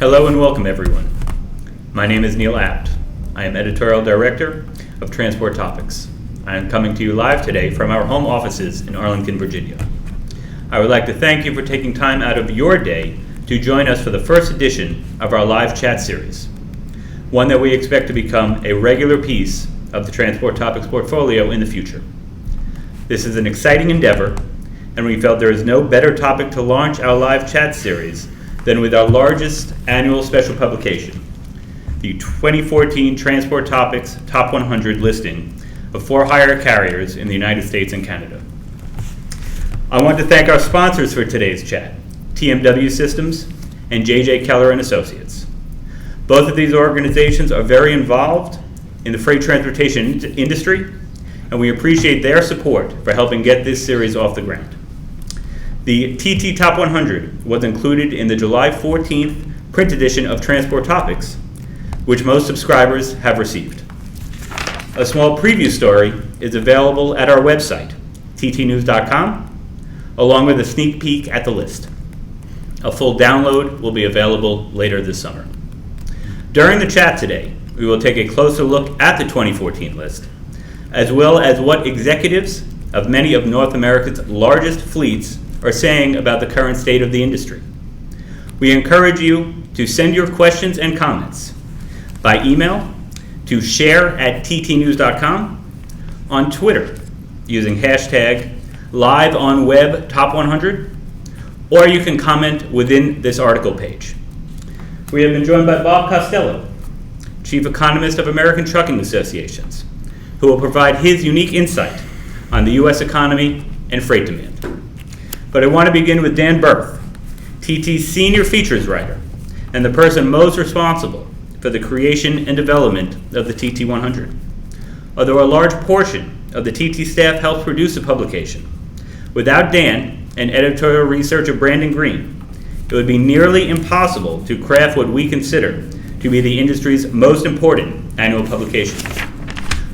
Hello and welcome everyone. My name is Neil Abt. I am Editorial Director of Transport Topics. I am coming to you live today from our home offices in Arlington, Virginia. I would like to thank you for taking time out of your day to join us for the first edition of our live chat series, one that we expect to become a regular piece of the Transport Topics portfolio in the future. This is an exciting endeavor, and we felt there is no better topic to launch our live chat series than with our largest annual special publication, the 2014 Transport Topics Top 100 listing of for-hire carriers in the United States and Canada. I want to thank our sponsors for today's chat, TMW Systems and JJ Keller and Associates. Both of these organizations are very involved in the freight transportation industry, and we appreciate their support for helping get this series off the ground. The TT Top 100 was included in the July 14th print edition of Transport Topics, which most subscribers have received. A small preview story is available at our website, ttnews.com, along with a sneak peek at the list. A full download will be available later this summer. During the chat today, we will take a closer look at the 2014 list, as well as what executives of many of North America's largest fleets are saying about the current state of the industry. We encourage you to send your questions and comments by email to share@ttnews.com, on Twitter using hashtag LiveOnWeb Top 100, or you can comment within this article page. We have been joined by Bob Costello, Chief Economist of American Trucking Associations, who will provide his unique insight on the U.S. economy and freight demand. But I want to begin with Dan Berth, TT's senior features writer and the person most responsible for the creation and development of the TT100. Although a large portion of the TT staff helps produce the publication, without Dan and editorial researcher Brandon Green, it would be nearly impossible to craft what we consider to be the industry's most important annual publication.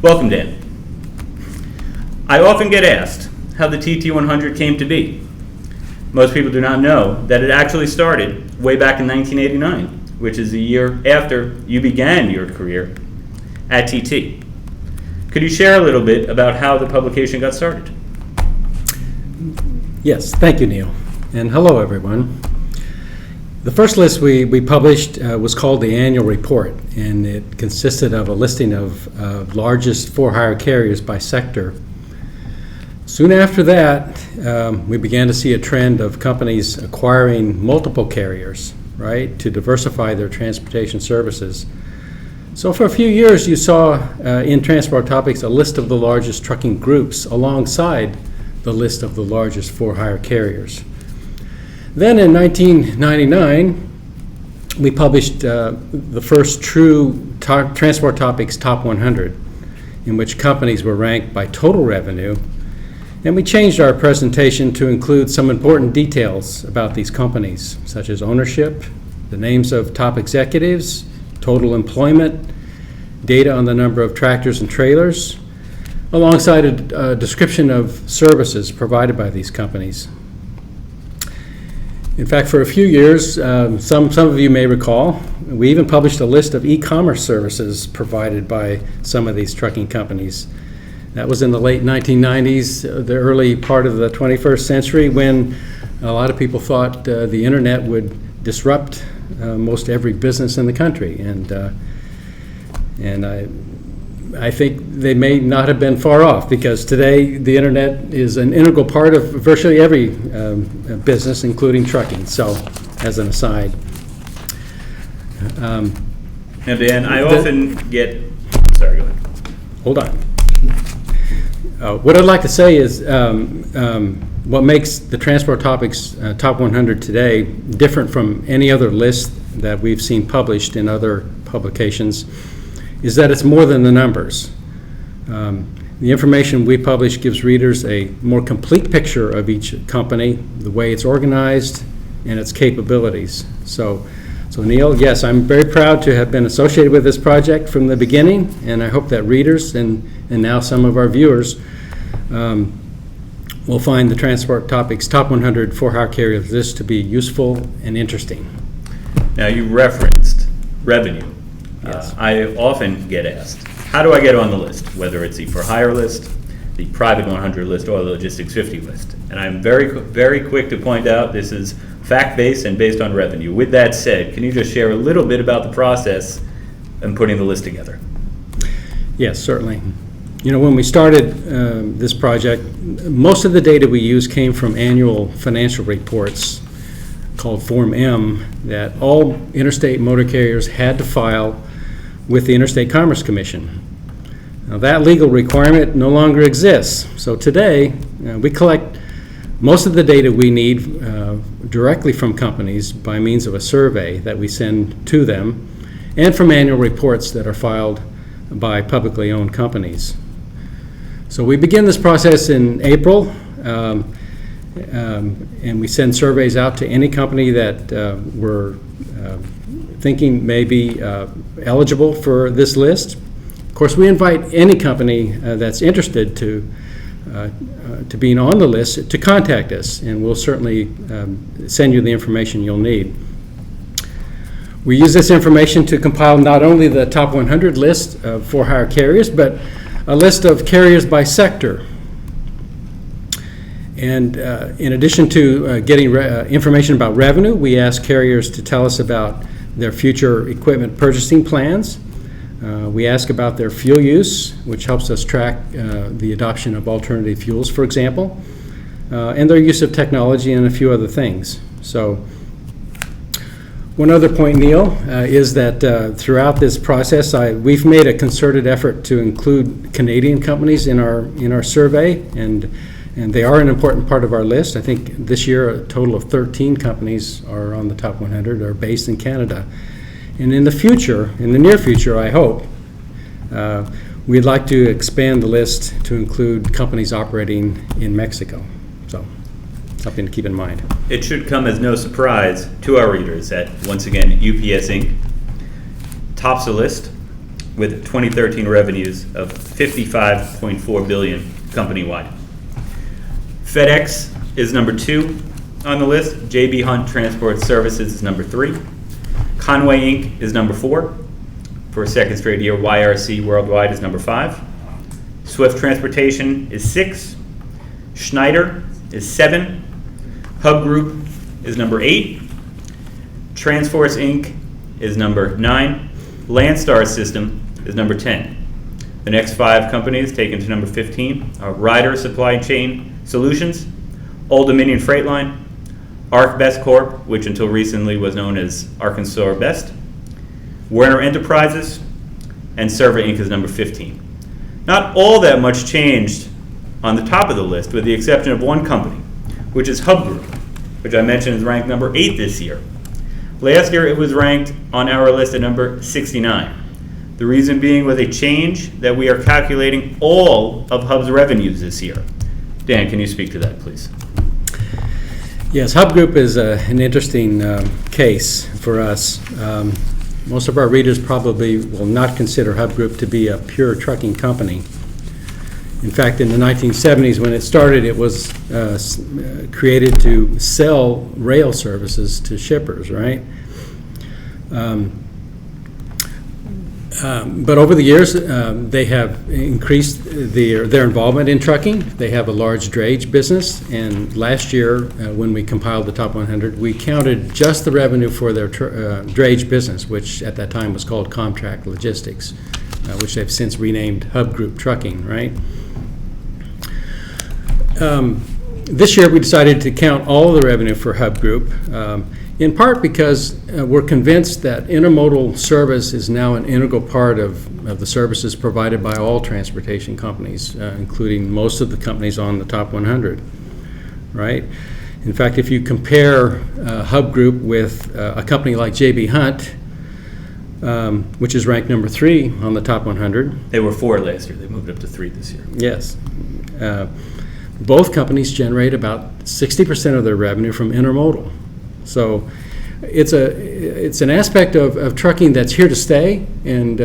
Welcome, Dan. I often get asked how the TT100 came to be. Most people do not know that it actually started way back in 1989, which is the year after you began your career at TT. Could you share a little bit about how the publication got started? Yes, thank you, Neil. And hello, everyone. The first list we published was called the Annual Report, and it consisted of a listing of largest for-hire carriers by sector. Soon after that, we began to see a trend of companies acquiring multiple carriers, right, to diversify their transportation services. So for a few years, you saw in Transport Topics a list of the largest trucking groups alongside the list of the largest for-hire carriers. Then in 1999, we published the first true Transport Topics Top 100, in which companies were ranked by total revenue. And we changed our presentation to include some important details about these companies, such as ownership, the names of top executives, total employment, data on the number of tractors and trailers, alongside a description of services provided by these companies. In fact, for a few years, some of you may recall, we even published a list of e-commerce services provided by some of these trucking companies. That was in the late 1990s, the early part of the 21st century, when a lot of people thought the internet would disrupt most every business in the country. And I think they may not have been far off, because today the internet is an integral part of virtually every business, including trucking. So, as an aside. And Dan, I often get, sorry, go ahead. Hold on. What I'd like to say is what makes the Transport Topics Top 100 today different from any other list that we've seen published in other publications is that it's more than the numbers. The information we publish gives readers a more complete picture of each company, the way it's organized, and its capabilities. So Neil, yes, I'm very proud to have been associated with this project from the beginning, and I hope that readers and now some of our viewers will find the Transport Topics Top 100 for-hire carrier list to be useful and interesting. Now, you referenced revenue. Yes. I often get asked, how do I get on the list? Whether it's the for-hire list, the private 100 list, or the logistics 50 list. And I'm very quick to point out this is fact-based and based on revenue. With that said, can you just share a little bit about the process and putting the list together? Yes, certainly. You know, when we started this project, most of the data we used came from annual financial reports called Form M that all interstate motor carriers had to file with the Interstate Commerce Commission. Now, that legal requirement no longer exists. So today, we collect most of the data we need directly from companies by means of a survey that we send to them and from annual reports that are filed by publicly owned companies. So we begin this process in April, and we send surveys out to any company that we're thinking may be eligible for this list. Of course, we invite any company that's interested to being on the list to contact us, and we'll certainly send you the information you'll need. We use this information to compile not only the top 100 list of for-hire carriers, but a list of carriers by sector. And in addition to getting information about revenue, we ask carriers to tell us about their future equipment purchasing plans. We ask about their fuel use, which helps us track the adoption of alternative fuels, for example, and their use of technology and a few other things. So one other point, Neil, is that throughout this process, we've made a concerted effort to include Canadian companies in our survey, and they are an important part of our list. I think this year a total of 13 companies are on the top 100 are based in Canada. And in the future, in the near future, I hope, we'd like to expand the list to include companies operating in Mexico. So, something to keep in mind. It should come as no surprise to our readers that, once again, UPS Inc. tops the list with 2013 revenues of $55.4 billion company-wide. FedEx is number 2 on the list. JB Hunt Transport Services is number 3. Conway Inc. is number 4 for a second straight year. YRC Worldwide is number 5. Swift Transportation is 6. Schneider is 7. Hub Group is number 8. Transforce Inc. is number 9. Landstar System is number 10. The next 5 companies taken to number 15 are Ryder Supply Chain Solutions, Old Dominion Freight Line, ArcBest Corp., which until recently was known as Arkansas Best, Werner Enterprises, and Server Inc. is number 15. Not all that much changed on the top of the list, with the exception of one company, which is Hub Group, which I mentioned is ranked number 8 this year. Last year it was ranked on our list at number 69. The reason being with a change that we are calculating all of Hub's revenues this year. Dan, can you speak to that, please? Yes, Hub Group is an interesting case for us. Most of our readers probably will not consider Hub Group to be a pure trucking company. In fact, in the 1970s when it started, it was created to sell rail services to shippers, right? But over the years, they have increased their involvement in trucking. They have a large drayage business, and last year, when we compiled the top 100, we counted just the revenue for their drayage business, which at that time was called Contract Logistics, which they've since renamed Hub Group Trucking, right? This year, we decided to count all of the revenue for Hub Group, in part because we're convinced that intermodal service is now an integral part of the services provided by all transportation companies, including most of the companies on the top 100, right? In fact, if you compare Hub Group with a company like JB Hunt, which is ranked number 3 on the top 100. They were 4 last year. They moved up to 3 this year. Yes. Both companies generate about 60% of their revenue from intermodal. So it's an aspect of trucking that's here to stay, and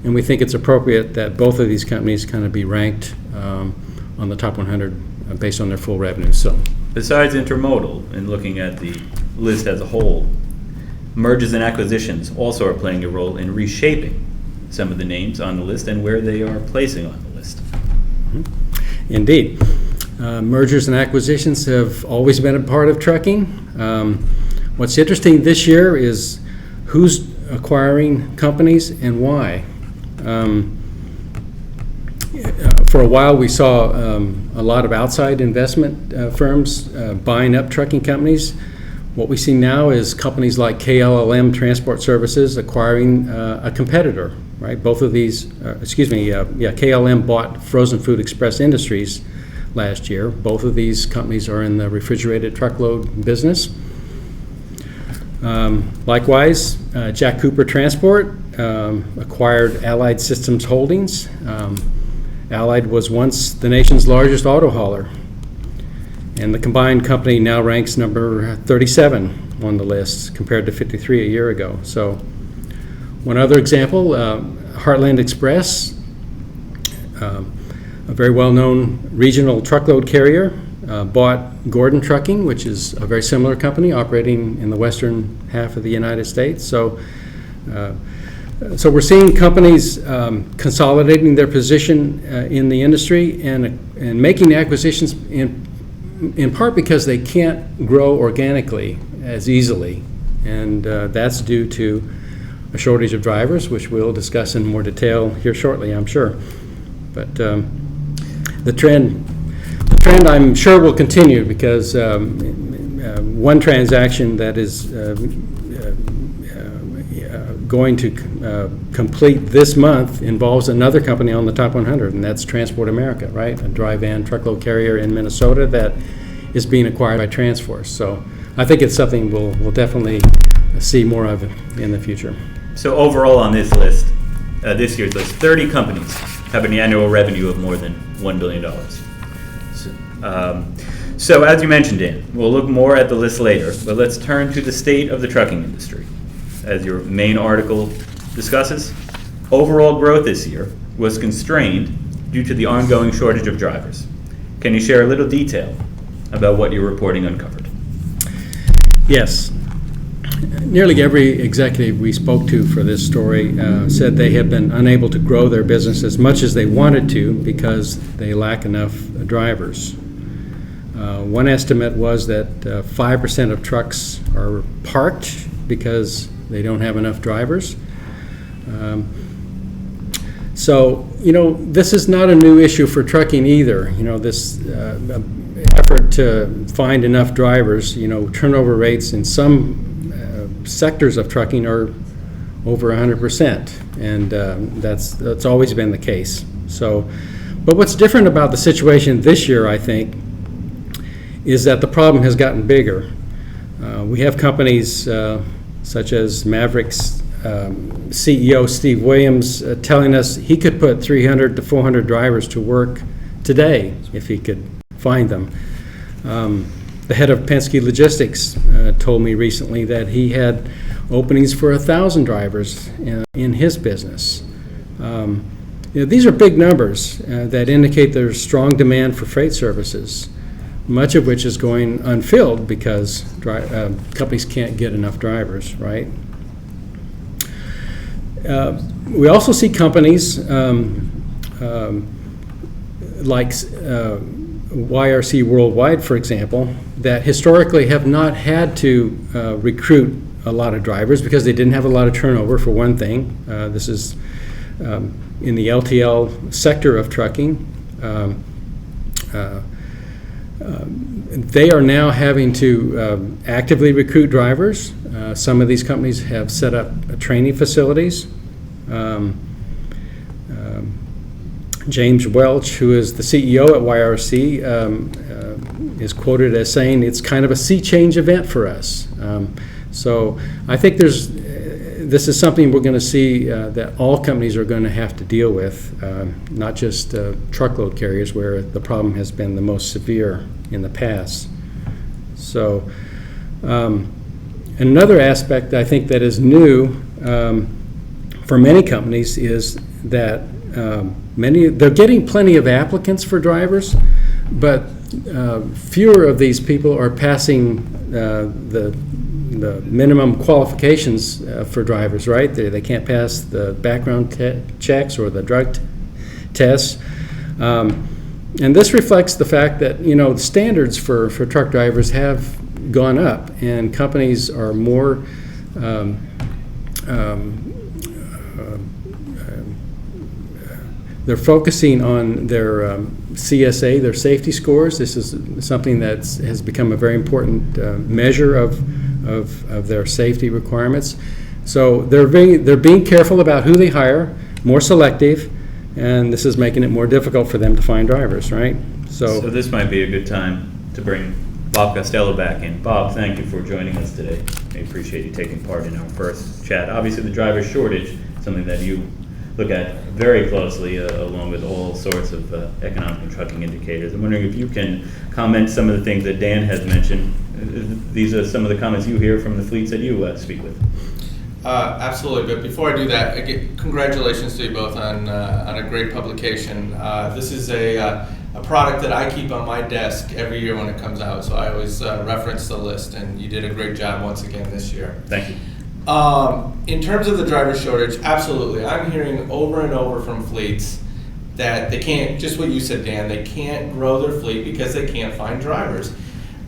we think it's appropriate that both of these companies kind of be ranked on the top 100 based on their full revenue. So, besides intermodal, and looking at the list as a whole, Mergers and acquisitions also are playing a role in reshaping some of the names on the list and where they are placing on the list. Indeed. Mergers and acquisitions have always been a part of trucking. What's interesting this year is who's acquiring companies and why. For a while, we saw a lot of outside investment firms buying up trucking companies. What we see now is companies like KLM Transport Services acquiring a competitor, right? Both of these, KLM bought Frozen Food Express Industries last year. Both of these companies are in the refrigerated truckload business. Likewise, Jack Cooper Transport acquired Allied Systems Holdings. Allied was once the nation's largest auto hauler, and the combined company now ranks number 37 on the list compared to 53 a year ago. So one other example, Heartland Express, a very well-known regional truckload carrier, bought Gordon Trucking, which is a very similar company operating in the western half of the United States. So we're seeing companies consolidating their position in the industry and making acquisitions in part because they can't grow organically as easily, and that's due to a shortage of drivers, which we'll discuss in more detail here shortly, I'm sure. But the trend I'm sure will continue because one transaction that is going to complete this month involves another company on the top 100, and that's Transport America, right? A dry van truckload carrier in Minnesota that is being acquired by Transforce. So I think it's something we'll definitely see more of in the future. So overall on this list, this year's list, 30 companies have an annual revenue of more than $1 billion. So as you mentioned, Dan, we'll look more at the list later, but let's turn to the state of the trucking industry. As your main article discusses, overall growth this year was constrained due to the ongoing shortage of drivers. Can you share a little detail about what your reporting uncovered? Yes. Nearly every executive we spoke to for this story said they have been unable to grow their business as much as they wanted to because they lack enough drivers. One estimate was that 5% of trucks are parked because they don't have enough drivers. So, this is not a new issue for trucking either. This effort to find enough drivers, turnover rates in some sectors of trucking are over 100%, and that's always been the case. So, but what's different about the situation this year, I think, is that the problem has gotten bigger. We have companies such as Maverick's CEO Steve Williams telling us he could put 300 to 400 drivers to work today if he could find them. The head of Penske Logistics told me recently that he had openings for 1,000 drivers in his business. These are big numbers that indicate there's strong demand for freight services, much of which is going unfilled because companies can't get enough drivers, right? We also see companies like YRC Worldwide, for example, that historically have not had to recruit a lot of drivers because they didn't have a lot of turnover, for one thing. This is in the LTL sector of trucking. They are now having to actively recruit drivers. Some of these companies have set up training facilities. James Welch, who is the CEO at YRC, is quoted as saying it's kind of a sea change event for us. So I think this is something we're going to see that all companies are going to have to deal with, not just truckload carriers where the problem has been the most severe in the past. So another aspect I think that is new for many companies is that they're getting plenty of applicants for drivers, but fewer of these people are passing the the minimum qualifications for drivers, right? They can't pass the background checks or the drug tests. And this reflects the fact that, the standards for truck drivers have gone up, and companies are more they're focusing on their CSA, their safety scores. This is something that has become a very important measure of their safety requirements. So they're being careful about who they hire, more selective, and this is making it more difficult for them to find drivers, right? So this might be a good time to bring Bob Costello back in. Bob, thank you for joining us today. I appreciate you taking part in our first chat. Obviously, the driver shortage, something that you look at very closely, along with all sorts of economic and trucking indicators. I'm wondering if you can comment some of the things that Dan has mentioned. These are some of the comments you hear from the fleets that you speak with. Absolutely, but before I do that, congratulations to you both on a great publication. This is a product that I keep on my desk every year when it comes out, so I always reference the list, and you did a great job once again this year. Thank you. In terms of the driver shortage, absolutely. I'm hearing over and over from fleets that they can't, just what you said, Dan, they can't grow their fleet because they can't find drivers.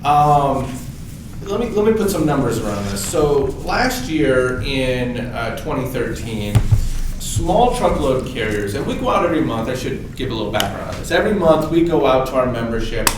Let me put some numbers around this. So last year in 2013, small truckload carriers, and we go out every month, I should give a little background on this. Every month we go out to our membership,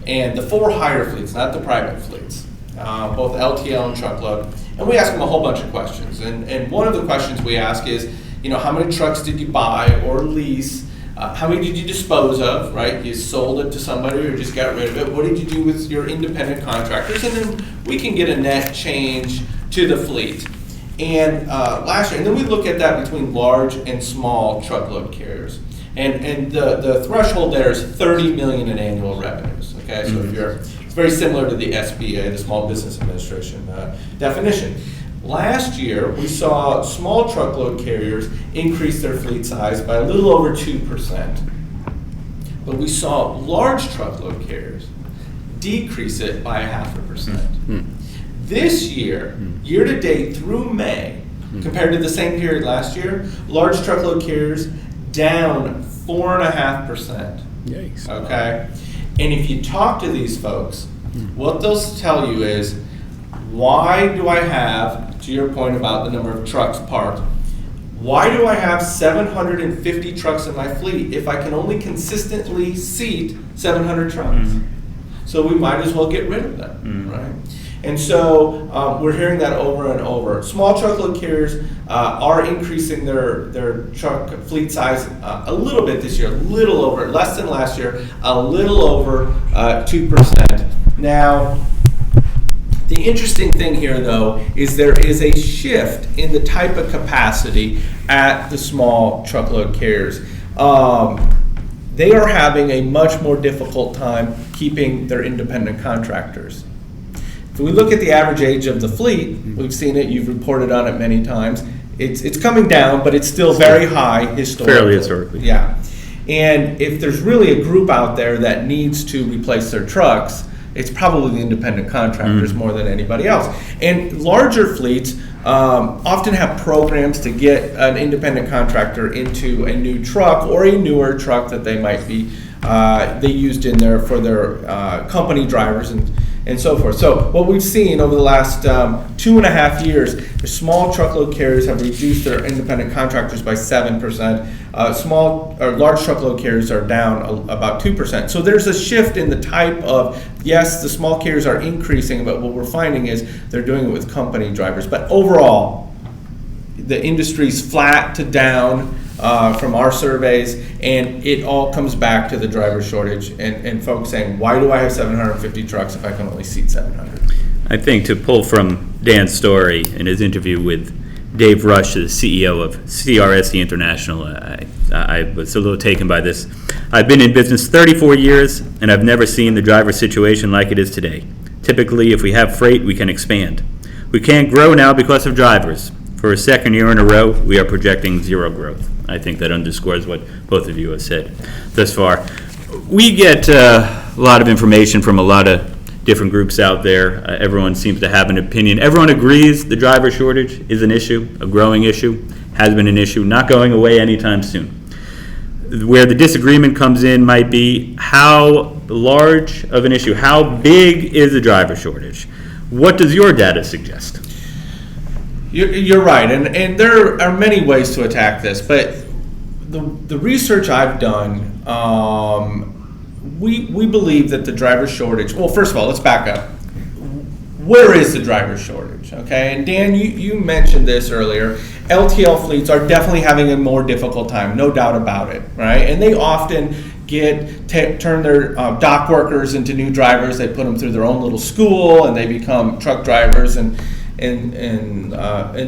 and the for-hire fleets, not the private fleets, both LTL and truckload, and we ask them a whole bunch of questions. And one of the questions we ask is, how many trucks did you buy or lease? How many did you dispose of, right? You sold it to somebody or just got rid of it. What did you do with your independent contractors? And then we can get a net change to the fleet. And last year, and then we look at that between large and small truckload carriers. And the threshold there is 30 million in annual revenues, okay? So it's very similar to the SBA, the Small Business Administration definition. Last year, we saw small truckload carriers increase their fleet size by a little over 2%. But we saw large truckload carriers decrease it by 0.5%. This year, year to date through May, compared to the same period last year, large truckload carriers down 4.5%. Yikes. Okay? And if you talk to these folks, what they'll tell you is, why do I have, to your point about the number of trucks parked, why do I have 750 trucks in my fleet if I can only consistently seat 700 trucks? So we might as well get rid of them, right? And so we're hearing that over and over. Small truckload carriers are increasing their truck fleet size a little bit this year, a little over, less than last year, a little over 2%. Now, the interesting thing here, though, is there is a shift in the type of capacity at the small truckload carriers. They are having a much more difficult time keeping their independent contractors. If we look at the average age of the fleet, we've seen it, you've reported on it many times, it's coming down, but it's still very high historically. Fairly historically. Yeah. And if there's really a group out there that needs to replace their trucks, it's probably the independent contractors more than anybody else. And larger fleets often have programs to get an independent contractor into a new truck or a newer truck that they might be they used in there for their company drivers and so forth. So what we've seen over the last 2.5 years, the small truckload carriers have reduced their independent contractors by 7%. Small or large truckload carriers are down about 2%. So there's a shift in the type of, yes, the small carriers are increasing, but what we're finding is they're doing it with company drivers. But overall, the industry's flat to down from our surveys, and it all comes back to the driver shortage and folks saying, why do I have 750 trucks if I can only seat 700? I think to pull from Dan's story in his interview with Dave Rush, the CEO of CRSD International, I was a little taken by this. I've been in business 34 years, and I've never seen the driver situation like it is today. Typically, if we have freight, we can expand. We can't grow now because of drivers. For a second year in a row, we are projecting zero growth. I think that underscores what both of you have said thus far. We get a lot of information from a lot of different groups out there. Everyone seems to have an opinion. Everyone agrees the driver shortage is an issue, a growing issue, has been an issue, not going away anytime soon. Where the disagreement comes in might be how large of an issue, how big is the driver shortage? What does your data suggest? You're right, and there are many ways to attack this, but the research I've done, we believe that the driver shortage, well, first of all, let's back up. Where is the driver shortage, okay? And Dan, you mentioned this earlier. LTL fleets are definitely having a more difficult time, no doubt about it, right? And they often turn their dock workers into new drivers. They put them through their own little school, and they become truck drivers and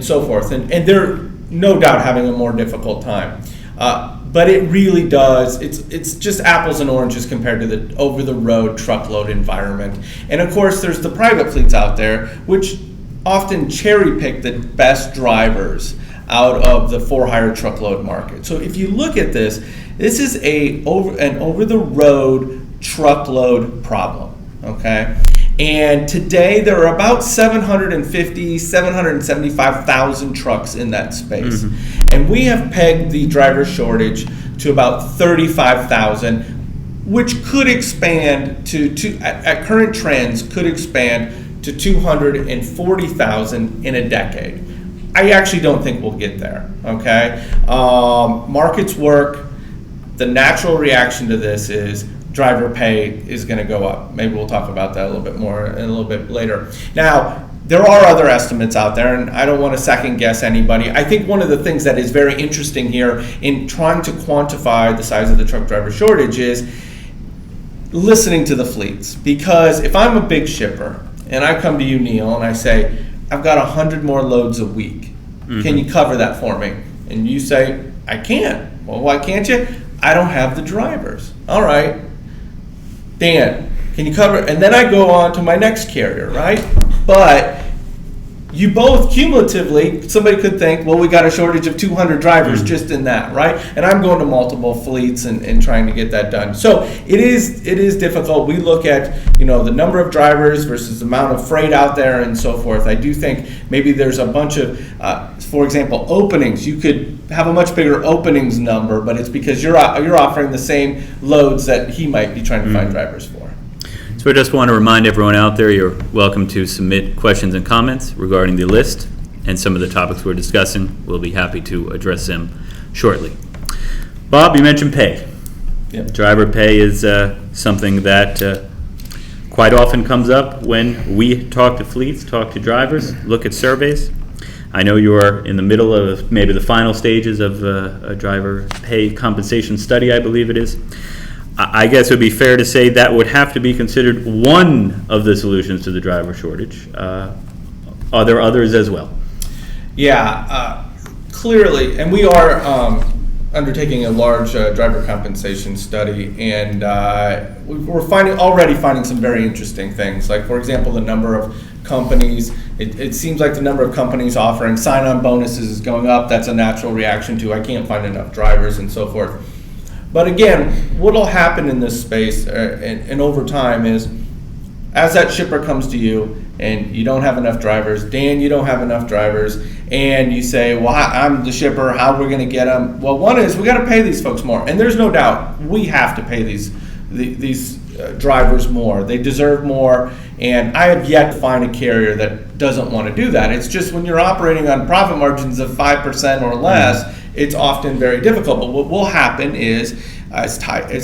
so forth. And they're no doubt having a more difficult time. But it really does, it's just apples and oranges compared to the over-the-road truckload environment. And of course, there's the private fleets out there, which often cherry-pick the best drivers out of the for-hire truckload market. So if you look at this is an over-the-road truckload problem, okay? And today there are about 775,000 trucks in that space. Mm-hmm. And we have pegged the driver shortage to about 35,000, which could expand to at current trends, could expand to 240,000 in a decade. I actually don't think we'll get there, okay? Markets work. The natural reaction to this is driver pay is going to go up. Maybe we'll talk about that a little bit more in a little bit later. Now, there are other estimates out there, and I don't want to second guess anybody. I think one of the things that is very interesting here in trying to quantify the size of the truck driver shortage is listening to the fleets. Because if I'm a big shipper and I come to you, Neil, and I say, I've got 100 more loads a week. Mm-hmm. Can you cover that for me? And you say, I can't. Well, why can't you? I don't have the drivers. All right. Dan, can you cover? And then I go on to my next carrier, right? But you both cumulatively, somebody could think, well, we got a shortage of 200 drivers just in that, right? And I'm going to multiple fleets and trying to get that done. So it is difficult. We look at, the number of drivers versus the amount of freight out there and so forth. I do think maybe there's a bunch of, for example, openings. You could have a much bigger openings number, but it's because you're offering the same loads that he might be trying to find drivers for. So I just want to remind everyone out there, you're welcome to submit questions and comments regarding the list and some of the topics we're discussing. We'll be happy to address them shortly. Bob, you mentioned pay. Yep. Driver pay is something that quite often comes up when we talk to fleets, talk to drivers, look at surveys. I know you are in the middle of maybe the final stages of a driver pay compensation study, I believe it is. I guess it would be fair to say that would have to be considered one of the solutions to the driver shortage. Are there others as well? Yeah, clearly, and we are undertaking a large driver compensation study, and we're already finding some very interesting things. Like, for example, the number of companies. It seems like the number of companies offering sign-on bonuses is going up. That's a natural reaction to I can't find enough drivers and so forth. But again, what will happen in this space and over time is, as that shipper comes to you and you don't have enough drivers, Dan, you don't have enough drivers, and you say, well, I'm the shipper, how are we going to get them? Well, one is we got to pay these folks more, and there's no doubt we have to pay these drivers more. They deserve more, and I have yet to find a carrier that doesn't want to do that. It's just when you're operating on profit margins of 5% or less, it's often very difficult. But what will happen is as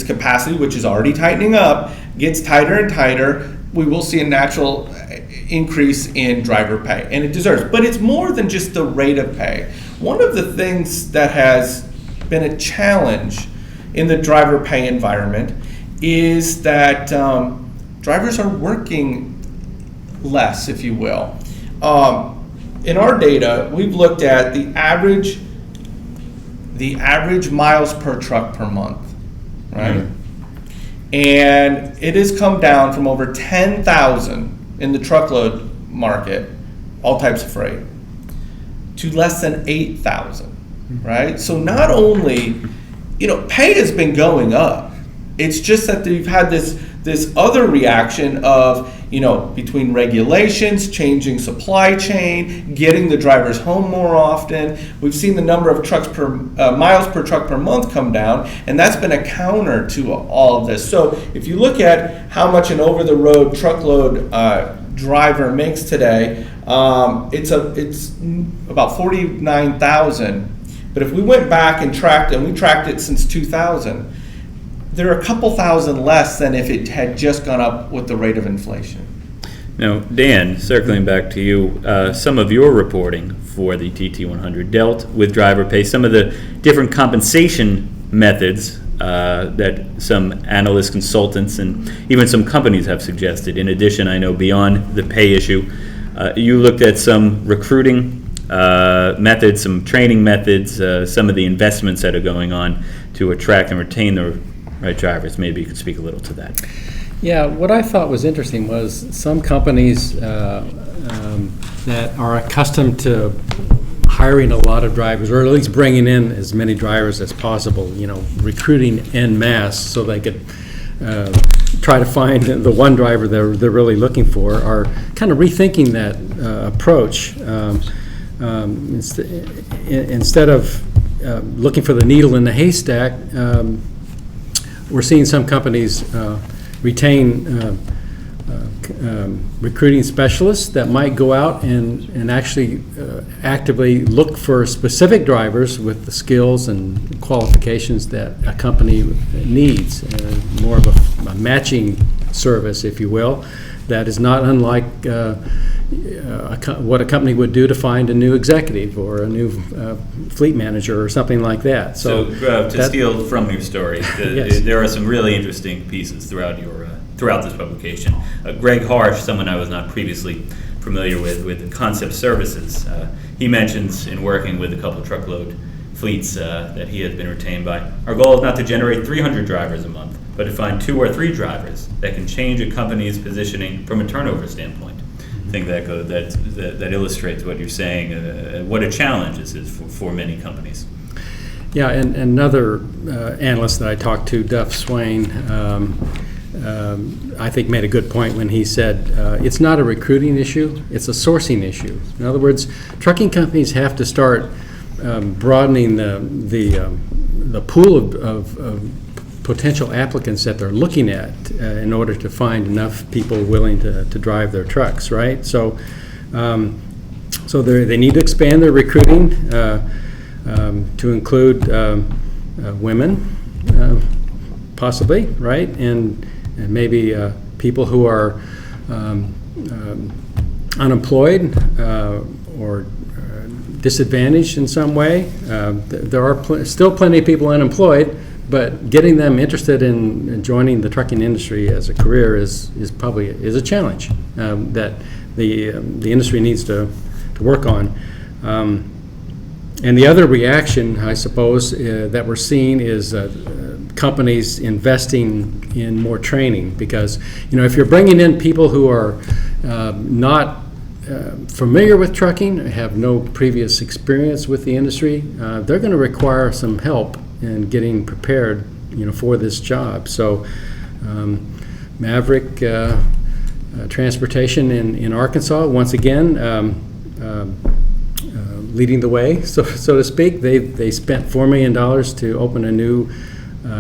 capacity, which is already tightening up, gets tighter and tighter, we will see a natural increase in driver pay, and it deserves. But it's more than just the rate of pay. One of the things that has been a challenge in the driver pay environment is that drivers are working less, if you will. In our data, we've looked at the average miles per truck per month, right? Mm-hmm. And it has come down from over 10,000 in the truckload market, all types of freight, to less than 8,000, right? So not only, pay has been going up. It's just that you've had this other reaction of, between regulations, changing supply chain, getting the drivers home more often. We've seen the number of trucks per miles per truck per month come down, and that's been a counter to all of this. So if you look at how much an over-the-road truckload driver makes today, it's about 49,000. But if we went back and we tracked it since 2000, there are a couple thousand less than if it had just gone up with the rate of inflation. Now, Dan, circling back to you, some of your reporting for the TT100 dealt with driver pay, some of the different compensation methods that some analysts, consultants, and even some companies have suggested. In addition, I know beyond the pay issue, you looked at some recruiting methods, some training methods, some of the investments that are going on to attract and retain the right drivers. Maybe you could speak a little to that. Yeah, what I thought was interesting was some companies that are accustomed to hiring a lot of drivers, or at least bringing in as many drivers as possible, recruiting en masse so they could try to find the one driver they're really looking for, are kind of rethinking that approach. Instead of looking for the needle in the haystack, we're seeing some companies retain recruiting specialists that might go out and actually actively look for specific drivers with the skills and qualifications that a company needs. More of a matching service, if you will, that is not unlike what a company would do to find a new executive or a new fleet manager or something like that. So to steal from your story, Yes. there are some really interesting pieces throughout this publication. Greg Harsh, someone I was not previously familiar with Concept Services, he mentions in working with a couple truckload fleets that he has been retained by, our goal is not to generate 300 drivers a month, but to find 2 or 3 drivers that can change a company's positioning from a turnover standpoint. I think that illustrates what you're saying, what a challenge this is for many companies. Yeah, and another analyst that I talked to, Duff Swain, I think made a good point when he said it's not a recruiting issue, it's a sourcing issue. In other words, trucking companies have to start broadening the pool of potential applicants that they're looking at in order to find enough people willing to drive their trucks, right? So they need to expand their recruiting to include women, possibly, right? And maybe people who are unemployed or disadvantaged in some way. There are still plenty of people unemployed, but getting them interested in joining the trucking industry as a career is probably a challenge that the industry needs to work on. And the other reaction, I suppose, that we're seeing is companies investing in more training, because if you're bringing in people who are not familiar with trucking, have no previous experience with the industry, they're going to require some help in getting prepared, for this job. So, Maverick Transportation in Arkansas, once again, leading the way, so to speak. They spent $4 million to open a new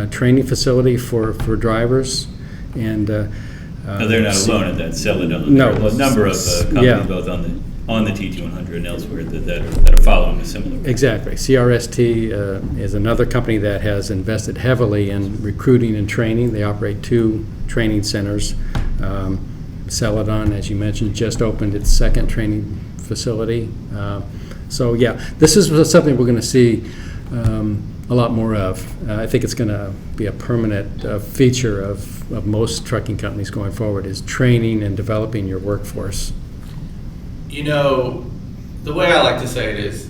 training facility for drivers, and No, they're not alone at that. Celadon. No. There are a number of companies, Yeah. both on the TT100 and elsewhere, that are following a similar way. Exactly. CRST is another company that has invested heavily in recruiting and training. They operate 2 training centers. Celadon, as you mentioned, just opened its 2nd training facility. So yeah, this is something we're going to see a lot more of. I think it's going to be a permanent feature of most trucking companies going forward, is training and developing your workforce. The way I like to say it is,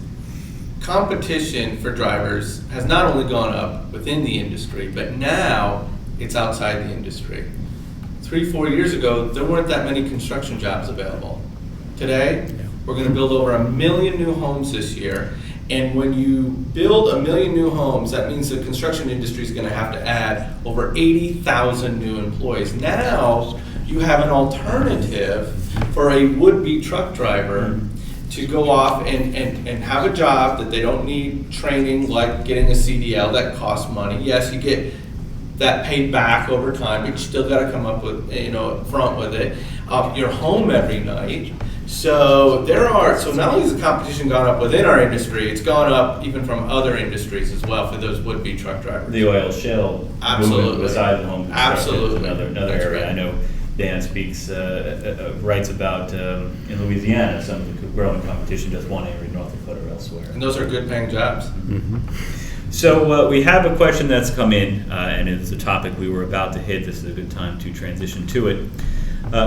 competition for drivers has not only gone up within the industry, but now it's outside the industry. 3-4 years ago, there weren't that many construction jobs available. Today, we're going to build over 1 million new homes this year, And when you build 1 million new homes, that means the construction industry is going to have to add over 80,000 new employees. Now you have an alternative for a would-be truck driver to go off and have a job that they don't need training, like getting a CDL that costs money. Yes, you get that paid back over time, but you still got to come up with, up front with it. You're home every night. So not only has the competition gone up within our industry, it's gone up even from other industries as well for those would-be truck drivers. The oil shale movement beside the home construction is another area. Right. I know Dan writes about in Louisiana, some of the growing competition, just one area, North Dakota or elsewhere. And those are good paying jobs. So we have a question that's come in, and it's a topic we were about to hit. This is a good time to transition to it.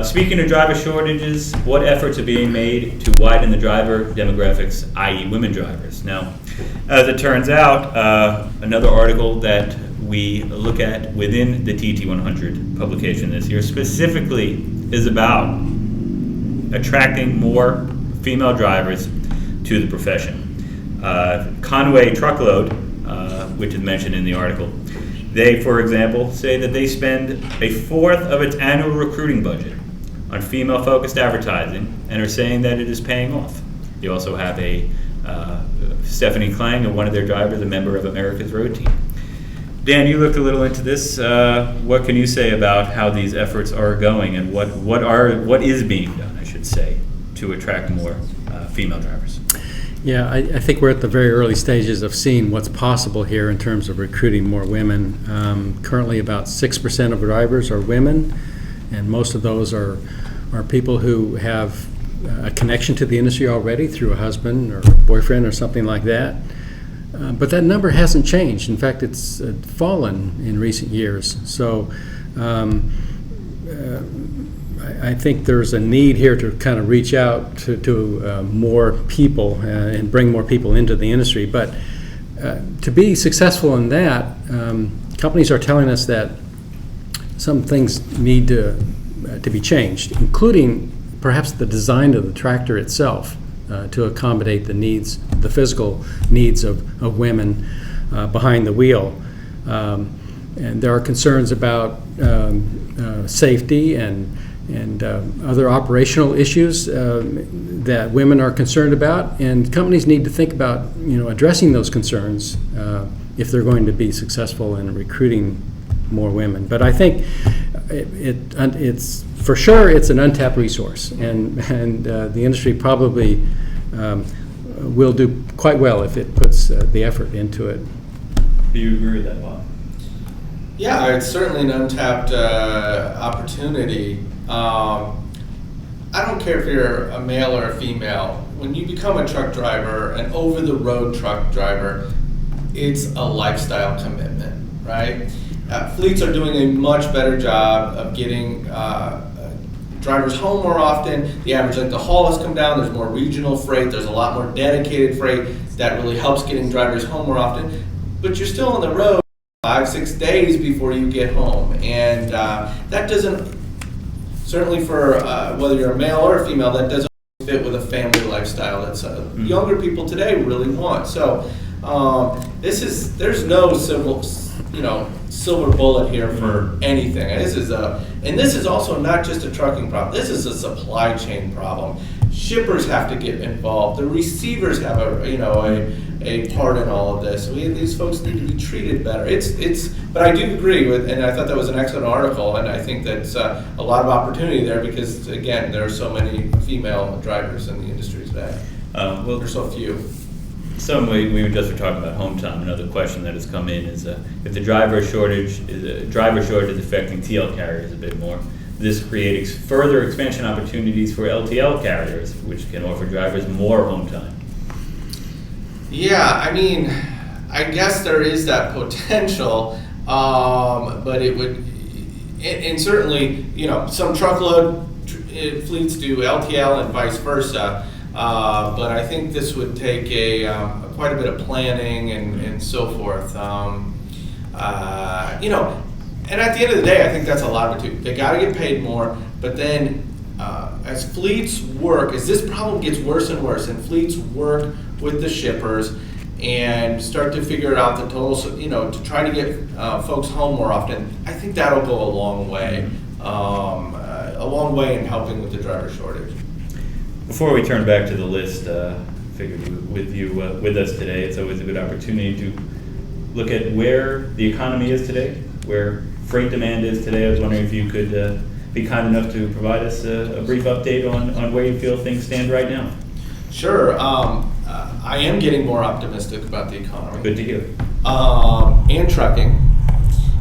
Speaking of driver shortages, what efforts are being made to widen the driver demographics, i.e. women drivers? Now, as it turns out, another article that we look at within the TT100 publication this year specifically is about attracting more female drivers to the profession. Conway Truckload, which is mentioned in the article, they, for example, say that they spend a fourth of its annual recruiting budget on female-focused advertising and are saying that it is paying off. They also have a Stephanie Klang, one of their drivers, a member of America's Road Team. Dan, you looked a little into this. What can you say about how these efforts are going and what is being done, I should say, to attract more female drivers? Yeah, I think we're at the very early stages of seeing what's possible here in terms of recruiting more women. Currently, about 6% of drivers are women, and most of those are people who have a connection to the industry already through a husband or boyfriend or something like that. But that number hasn't changed. In fact, it's fallen in recent years. So I think there's a need here to kind of reach out to more people and bring more people into the industry. But to be successful in that, companies are telling us that some things need to be changed, including perhaps the design of the tractor itself to accommodate the physical needs of women behind the wheel. And there are concerns about safety and other operational issues that women are concerned about, and companies need to think about addressing those concerns if they're going to be successful in recruiting more women. But I think it's for sure it's an untapped resource, and the industry probably will do quite well if it puts the effort into it. Do you agree with that, Bob? Yeah, it's certainly an untapped opportunity. I don't care if you're a male or a female. When you become a truck driver, an over-the-road truck driver, it's a lifestyle commitment, right? Fleets are doing a much better job of getting drivers home more often. The average length of haul has come down. There's more regional freight. There's a lot more dedicated freight that really helps getting drivers home more often. But you're still on the road 5-6 days before you get home, and that doesn't, certainly for whether you're a male or a female, that doesn't fit with a family lifestyle that younger people today really want. So there's no silver bullet here for anything. This is also not just a trucking problem. This is a supply chain problem. Shippers have to get involved. The receivers have a part in all of this. These folks need to be treated better. But I do agree with, and I thought that was an excellent article, and I think that's a lot of opportunity there because, again, there are so many female drivers in the industry today. There's so few. We were just talking about home time. Another question that has come in is if the driver shortage is affecting TL carriers a bit more, this creates further expansion opportunities for LTL carriers, which can offer drivers more home time. Yeah, I mean, I guess there is that potential, but it would, and certainly, some truckload fleets do LTL and vice versa. But I think this would take quite a bit of planning and so forth. And at the end of the day, I think that's a lot of it too. They got to get paid more, but then as fleets work, as this problem gets worse and worse, and fleets work with the shippers, and start to figure out the total, to try to get folks home more often, I think that'll go a long way in helping with the driver shortage. Before we turn back to the list, figured with us today, it's always a good opportunity to look at where the economy is today, where freight demand is today. I was wondering if you could be kind enough to provide us a brief update on where you feel things stand right now. Sure. I am getting more optimistic about the economy. Good to hear. And trucking.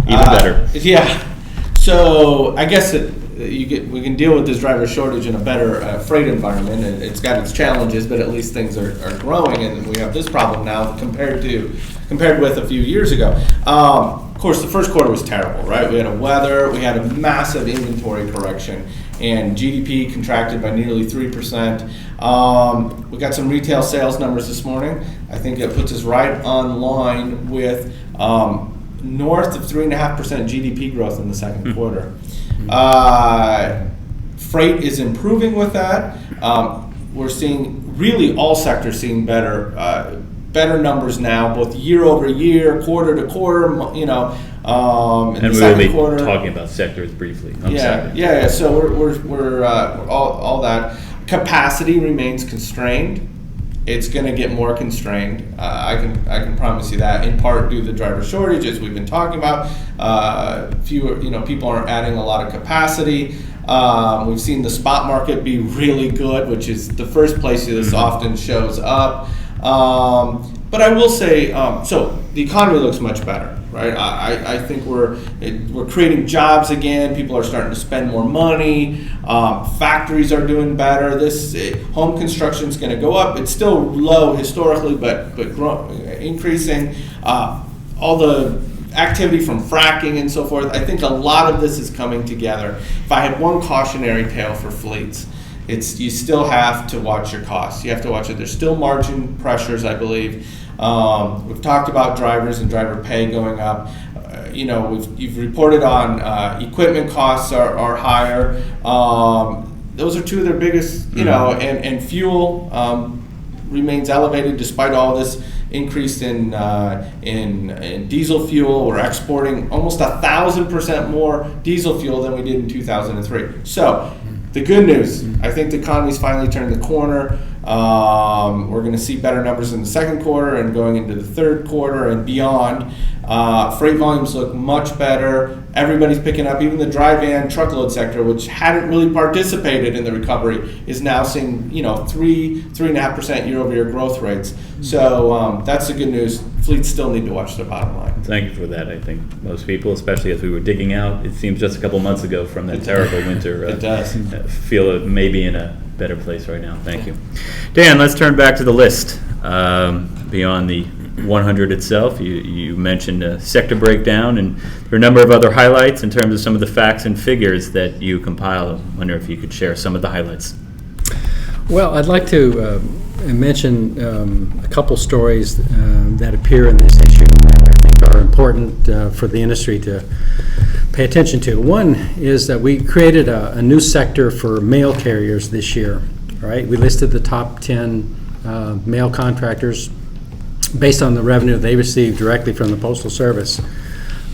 Even better. Yeah. So I guess we can deal with this driver shortage in a better freight environment, and it's got its challenges, but at least things are growing, and we have this problem now compared with a few years ago. Of course, the first quarter was terrible, right? We had weather, we had a massive inventory correction, and GDP contracted by nearly 3%. We got some retail sales numbers this morning. I think it puts us right on line with north of 3.5% GDP growth in the second quarter. Freight is improving with that. We're seeing really all sectors seeing better numbers now, both year over year, quarter to quarter. In and the we will be quarter, talking about sectors briefly. Yeah. So we're all that. Capacity remains constrained. It's going to get more constrained. I can promise you that. In part due to the driver shortage, as we've been talking about. Fewer, people aren't adding a lot of capacity. We've seen the spot market be really good, which is the first place this often shows up. But I will say, so the economy looks much better, right? I think we're creating jobs again. People are starting to spend more money. Factories are doing better. Home construction is going to go up. It's still low historically, but increasing. All the activity from fracking and so forth. I think a lot of this is coming together. If I had one cautionary tale for fleets, you still have to watch your costs. You have to watch it. There's still margin pressures, I believe. We've talked about drivers and driver pay going up. You've reported on equipment costs are higher. Those are two of their biggest, and fuel remains elevated despite all this increase in diesel fuel. We're exporting almost 1,000% more diesel fuel than we did in 2003. So the good news, I think the economy's finally turned the corner. We're going to see better numbers in the second quarter and going into the third quarter and beyond. Freight volumes look much better. Everybody's picking up. Even the dry van truckload sector, which hadn't really participated in the recovery, is now seeing 3.5% year-over-year growth rates. So that's the good news. Fleets still need to watch their bottom line. Thank you for that. I think most people, especially as we were digging out, it seems just a couple months ago from that terrible winter, it does. Feel maybe in a better place right now. Thank you. Dan, let's turn back to the list. Beyond the 100 itself, you mentioned a sector breakdown, and there are a number of other highlights in terms of some of the facts and figures that you compiled. I wonder if you could share some of the highlights. Well, I'd like to mention a couple stories that appear in this issue that I think are important for the industry to pay attention to. One is that we created a new sector for mail carriers this year. Right? We listed the top 10 mail contractors based on the revenue they receive directly from the Postal Service.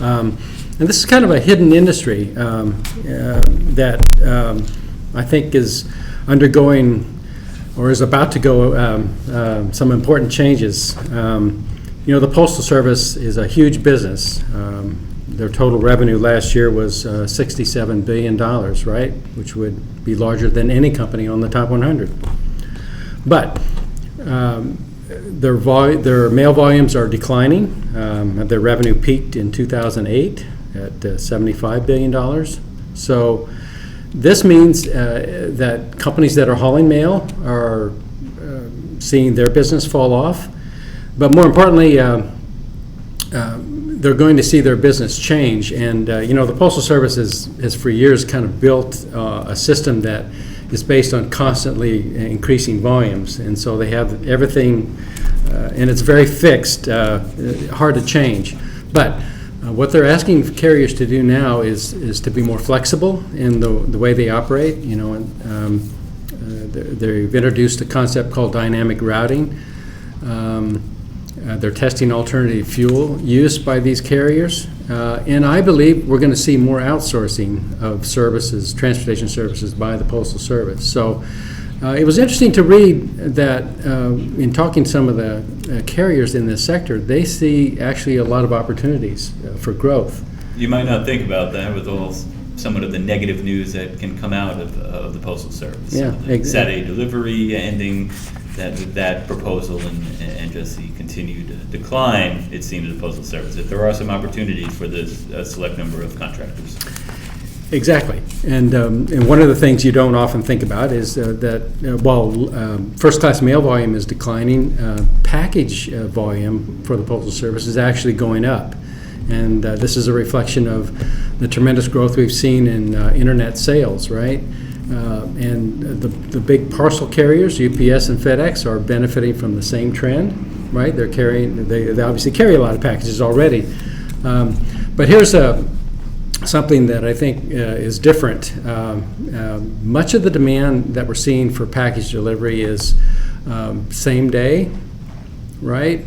And this is kind of a hidden industry that I think is undergoing or is about to go some important changes. The Postal Service is a huge business. Their total revenue last year was $67 billion, right? Which would be larger than any company on the top 100. But their mail volumes are declining. Their revenue peaked in 2008 at $75 billion. So this means that companies that are hauling mail are seeing their business fall off. But more importantly, they're going to see their business change. And, the Postal Service has for years kind of built a system that is based on constantly increasing volumes. And so they have everything, and it's very fixed, hard to change. But what they're asking carriers to do now is to be more flexible in the way they operate. They've introduced a concept called dynamic routing. They're testing alternative fuel use by these carriers. And I believe we're going to see more outsourcing of services, transportation services, by the Postal Service. So it was interesting to read that in talking to some of the carriers in this sector, they see actually a lot of opportunities for growth. You might not think about that with all somewhat of the negative news that can come out of the Postal Service. Yeah, exactly. Saturday delivery ending, that proposal, and just the continued decline, it seems, of the Postal Service. That there are some opportunities for this select number of contractors. Exactly. And one of the things you don't often think about is that while first-class mail volume is declining, package volume for the Postal Service is actually going up. And this is a reflection of the tremendous growth we've seen in internet sales, right? And the big parcel carriers, UPS and FedEx, are benefiting from the same trend, right? They obviously carry a lot of packages already. But here's something that I think is different. Much of the demand that we're seeing for package delivery is same day, right?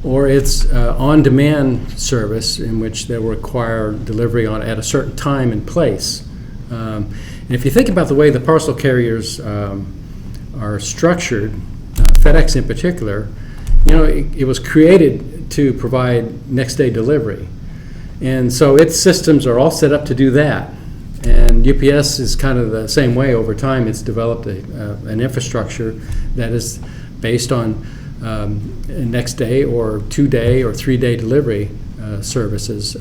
Or it's on-demand service in which they require delivery at a certain time and place. And if you think about the way the parcel carriers are structured, FedEx in particular, it was created to provide next-day delivery. And so its systems are all set up to do that. And UPS is kind of the same way. Over time, it's developed an infrastructure that is based on next day or 2-day or 3-day delivery services.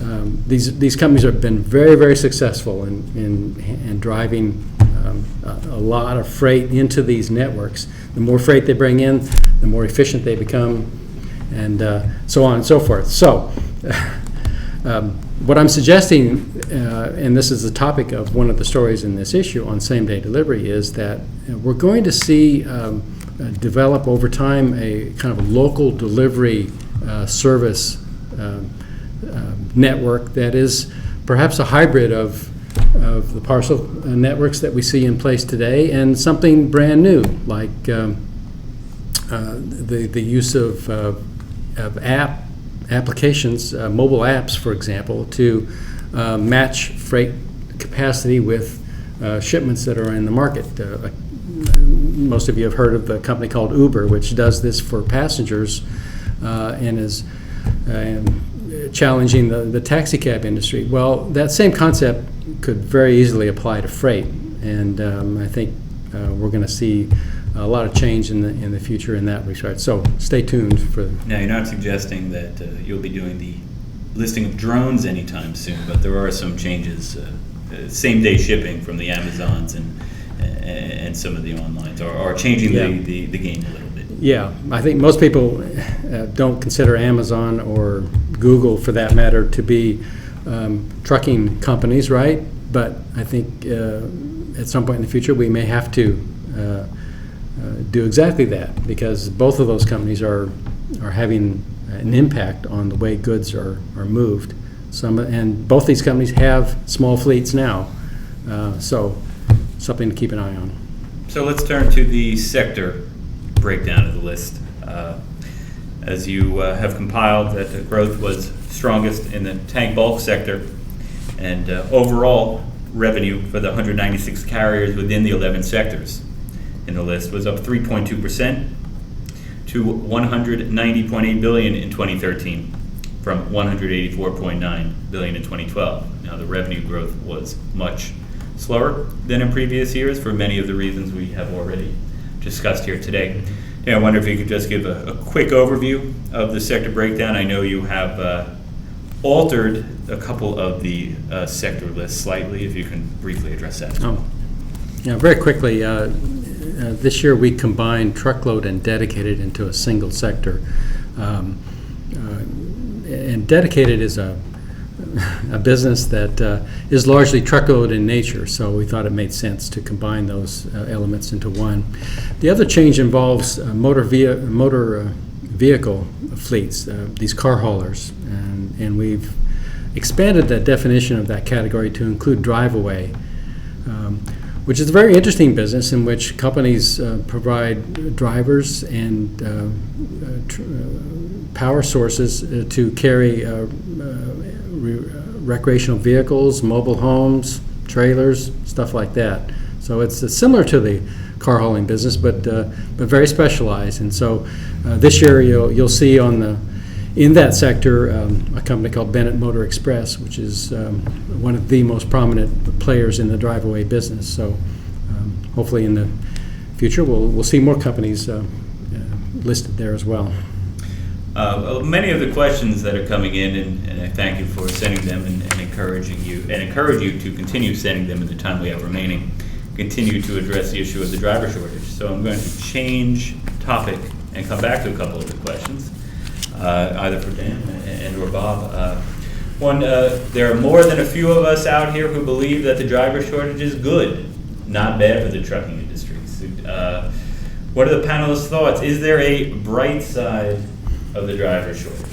These companies have been very, very successful in driving a lot of freight into these networks. The more freight they bring in, the more efficient they become, and so on and so forth. So what I'm suggesting, and this is the topic of one of the stories in this issue on same-day delivery, is that we're going to see develop over time a kind of local delivery service network that is perhaps a hybrid of the parcel networks that we see in place today, and something brand new like the use of applications, mobile apps, for example, to match freight capacity with shipments that are in the market. Most of you have heard of the company called Uber, which does this for passengers and is challenging the taxi cab industry. Well, that same concept could very easily apply to freight, and I think we're going to see a lot of change in the future in that regard. So stay tuned for. Now, you're not suggesting that you'll be doing the listing of drones anytime soon, but there are some changes, same-day shipping from the Amazons and some of the onlines are changing the game a little bit. Yeah, I think most people don't consider Amazon or Google, for that matter, to be trucking companies, right? But I think at some point in the future we may have to do exactly that, because both of those companies are having an impact on the way goods are moved. And both these companies have small fleets now, so something to keep an eye on. So let's turn to the sector breakdown of the list. As you have compiled, that the growth was strongest in the tank bulk sector, and overall revenue for the 196 carriers within the 11 sectors in the list was up 3.2% to $190.8 billion in 2013 from $184.9 billion in 2012. Now, the revenue growth was much slower than in previous years for many of the reasons we have already discussed here today. I wonder if you could just give a quick overview of the sector breakdown. I know you have altered a couple of the sector lists slightly, if you can briefly address that. Yeah, very quickly. This year we combined truckload and dedicated into a single sector. And dedicated is a business that is largely truckload in nature, so we thought it made sense to combine those elements into one. The other change involves motor vehicle fleets, these car haulers, and we've expanded the definition of that category to include drive-away. which is a very interesting business in which companies provide drivers and power sources to carry recreational vehicles, mobile homes, trailers, stuff like that. So it's similar to the car hauling business, but very specialized. And so this year you'll see in that sector a company called Bennett Motor Express, which is one of the most prominent players in the drive-away business. So hopefully in the future we'll see more companies listed there as well. Many of the questions that are coming in, and I thank you for sending them and encourage you to continue sending them in the time we have remaining, continue to address the issue of the driver shortage. So I'm going to change topic and come back to a couple of the questions, either for Dan and or Bob. One, there are more than a few of us out here who believe that the driver shortage is good, not bad for the trucking industry. So, what are the panelists' thoughts? Is there a bright side of the driver shortage?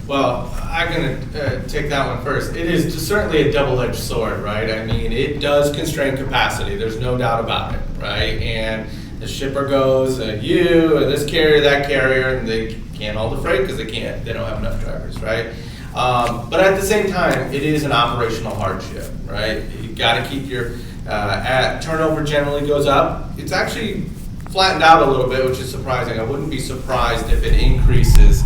Well, I'm going to take that one first. It is certainly a double-edged sword, right? I mean, it does constrain capacity. There's no doubt about it, right? And the shipper goes, this carrier, that carrier, and they can't haul the freight because they don't have enough drivers, right? But at the same time, it is an operational hardship, right? You got to keep your turnover generally goes up. It's actually flattened out a little bit, which is surprising. I wouldn't be surprised if it increases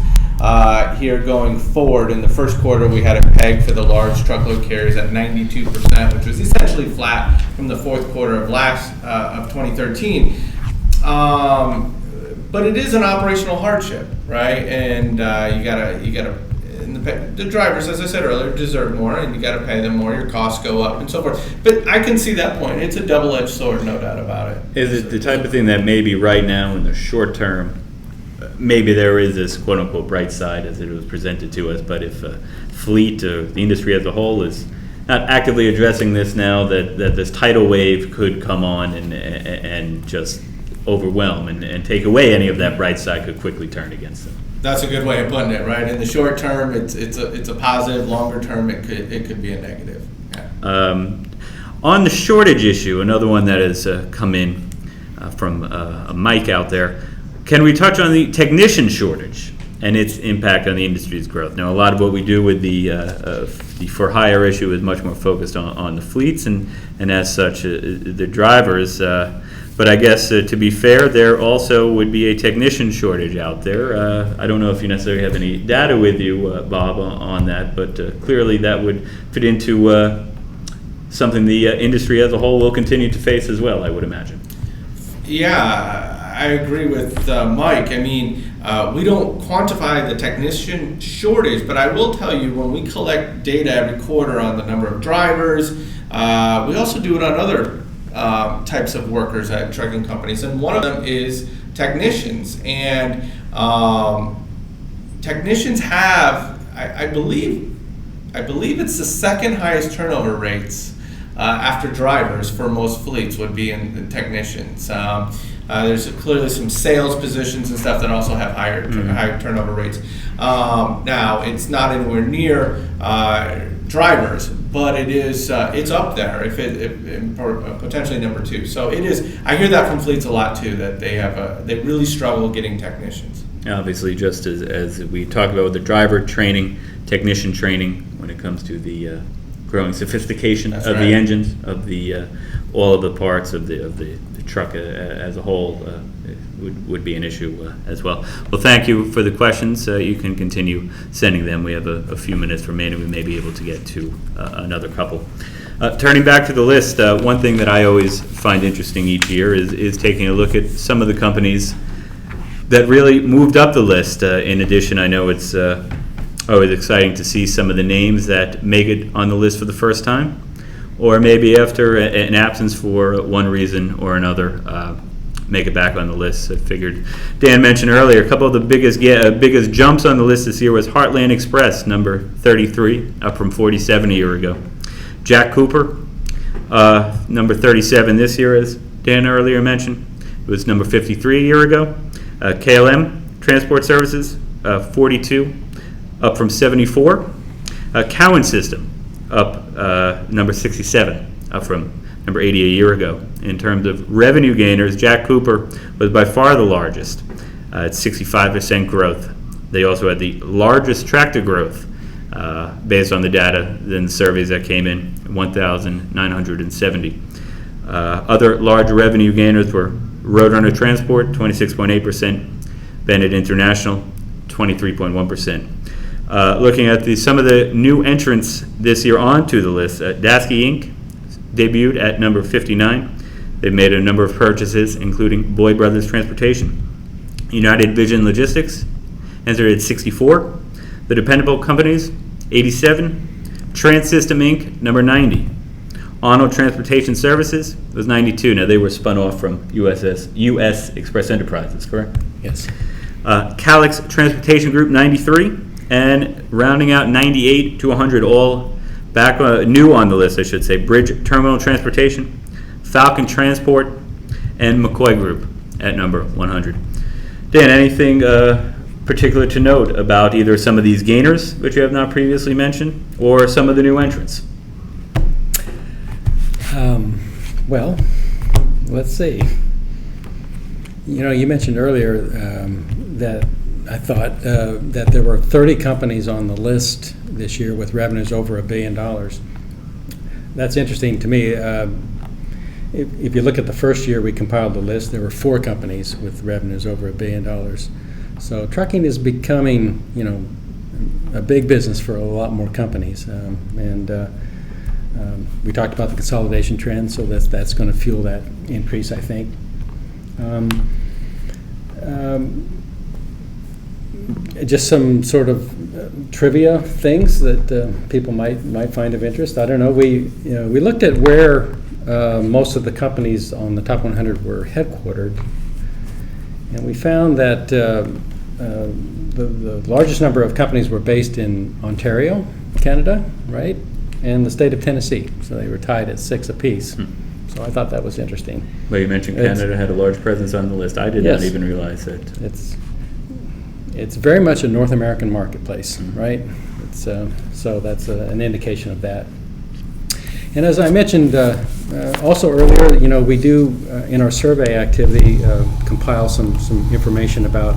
here going forward. In the first quarter, we had a peg for the large truckload carriers at 92%, which was essentially flat from the fourth quarter of 2013. But it is an operational hardship, right? And you gotta. And the drivers, as I said earlier, deserve more, and you got to pay them more. Your costs go up, and so forth. But I can see that point. It's a double-edged sword, no doubt about it. Is it the type of thing that maybe right now in the short term, maybe there is this quote-unquote bright side as it was presented to us, but if fleet or the industry as a whole is not actively addressing this now, that this tidal wave could come on and just overwhelm and take away any of that bright side, could quickly turn against them. That's a good way of putting it, right? In the short term, it's a positive. Longer term, it could be a negative. Yeah. On the shortage issue, another one that has come in from a Mike out there. Can we touch on the technician shortage and its impact on the industry's growth? Now, a lot of what we do with the for hire issue is much more focused on the fleets and as such the drivers. But I guess to be fair, there also would be a technician shortage out there. I don't know if you necessarily have any data with you, Bob, on that, but clearly that would fit into something the industry as a whole will continue to face as well, I would imagine. Yeah, I agree with Mike. I mean, we don't quantify the technician shortage, but I will tell you when we collect data every quarter on the number of drivers, we also do it on other types of workers at trucking companies, and one of them is technicians. And technicians have, I believe it's the second highest turnover rates after drivers for most fleets would be in technicians. There's clearly some sales positions and stuff that also have higher turnover rates. Now, it's not anywhere near drivers, but it is it's up there if potentially number two. So it is. I hear that from fleets a lot too, that they really struggle getting technicians. Obviously, just as we talked about with the driver training, technician training, when it comes to the growing sophistication That's of right. the engines, of the all of the parts of the truck as a whole, would be an issue as well. Well, thank you for the questions. You can continue sending them. We have a few minutes remaining. We may be able to get to another couple. Turning back to the list, one thing that I always find interesting each year is taking a look at some of the companies that really moved up the list. In addition, I know it's always exciting to see some of the names that make it on the list for the first time, or maybe after an absence for one reason or another, make it back on the list. I figured Dan mentioned earlier a couple of the biggest jumps on the list this year was Heartland Express, number 33, up from 47 a year ago. Jack Cooper, number 37 this year, as Dan earlier mentioned. It was number 53 a year ago. KLM Transport Services, 42, up from 74. Cowan System, up number 67, up from number 80 a year ago. In terms of revenue gainers, Jack Cooper was by far the largest at 65% growth. They also had the largest tractor growth based on the data than the surveys that came in, 1,970. Other large revenue gainers were Roadrunner Transport, 26.8%, Bennett International, 23.1%. Looking at some of the new entrants this year onto the list, Dasky Inc. debuted at number 59. They've made a number of purchases, including Boyd Brothers Transportation. United Vision Logistics entered at 64. The Dependable Companies, 87. Transsystem Inc., number 90. Arnold Transportation Services was 92. Now, they were spun off from US Express Enterprises, correct? Yes. Calix Transportation Group, 93. And rounding out 98 to 100, all back new on the list, I should say, Bridge Terminal Transportation, Falcon Transport, and McCoy Group at number 100. Dan, anything particular to note about either some of these gainers, which you have not previously mentioned, or some of the new entrants? Well, let's see. You mentioned earlier that I thought that there were 30 companies on the list this year with revenues over $1 billion. That's interesting to me. If you look at the first year we compiled the list, there were 4 companies with revenues over $1 billion. So trucking is becoming, a big business for a lot more companies. We talked about the consolidation trend, so that's going to fuel that increase, I think. Just some sort of trivia things that people might find of interest. I don't know. We looked at where most of the companies on the top 100 were headquartered, and we found that the largest number of companies were based in Ontario, Canada, right, and the state of Tennessee. So they were tied at 6 apiece. So I thought that was interesting. Well, you mentioned Canada had a large presence on the list. I did not even realize that. It's very much a North American marketplace, right? So that's an indication of that. And as I mentioned also earlier, we do in our survey activity compile some information about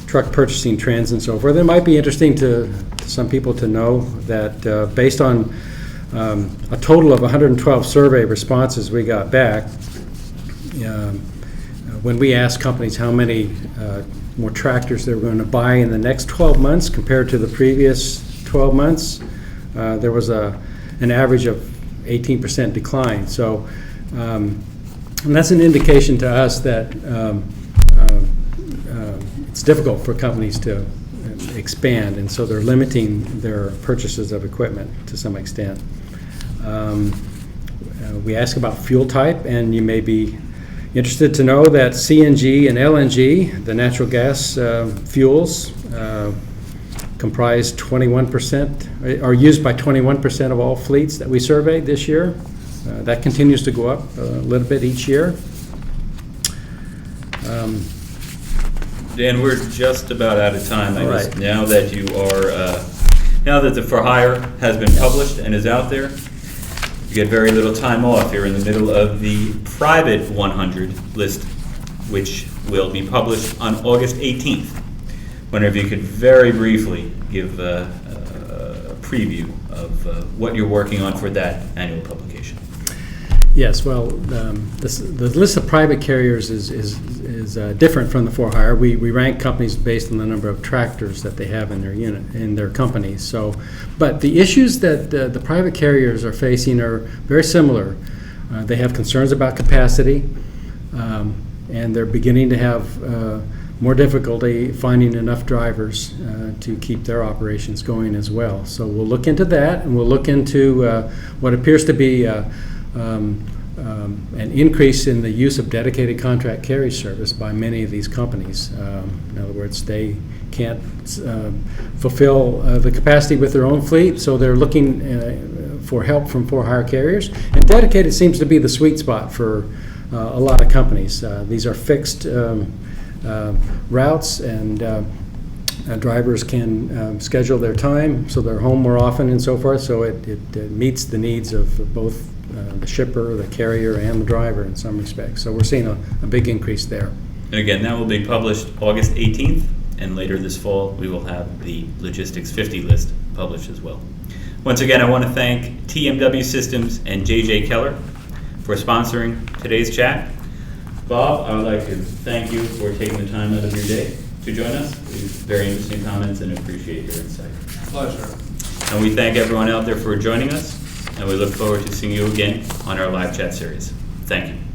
truck purchasing trends and so forth. It might be interesting to some people to know that based on a total of 112 survey responses we got back, when we asked companies how many more tractors they were going to buy in the next 12 months compared to the previous 12 months, there was an average of 18% decline. So and that's an indication to us that it's difficult for companies to expand, and so they're limiting their purchases of equipment to some extent. We ask about fuel type, and you may be interested to know that CNG and LNG, the natural gas fuels, comprise 21%, are used by 21% of all fleets that we surveyed this year. That continues to go up a little bit each year. Dan, we're just about out of time. Right. Now that you are, now that the For Hire has been published and is out there, you get very little time off. You're in the middle of the private 100 list, which will be published on August 18th. Wonder if you could very briefly give a preview of what you're working on for that annual publication. Yes, well, the list of private carriers is different from the For Hire. We rank companies based on the number of tractors that they have in their unit, in their companies. So, but the issues that the private carriers are facing are very similar. They have concerns about capacity, and they're beginning to have more difficulty finding enough drivers to keep their operations going as well. So we'll look into that, and we'll look into what appears to be an increase in the use of dedicated contract carriage service by many of these companies. In other words, they can't fulfill the capacity with their own fleet, so they're looking for help from For Hire carriers. And dedicated seems to be the sweet spot for a lot of companies. These are fixed routes, and drivers can schedule their time so they're home more often and so forth, so it meets the needs of both the shipper, the carrier, and the driver in some respects. So we're seeing a big increase there. And again, that will be published August 18th, and later this fall we will have the Logistics 50 list published as well. Once again, I want to thank TMW Systems and JJ Keller for sponsoring today's chat. Bob, I would like to thank you for taking the time out of your day to join us. Very interesting comments and appreciate your insight. Pleasure. And we thank everyone out there for joining us, and we look forward to seeing you again on our live chat series. Thank you.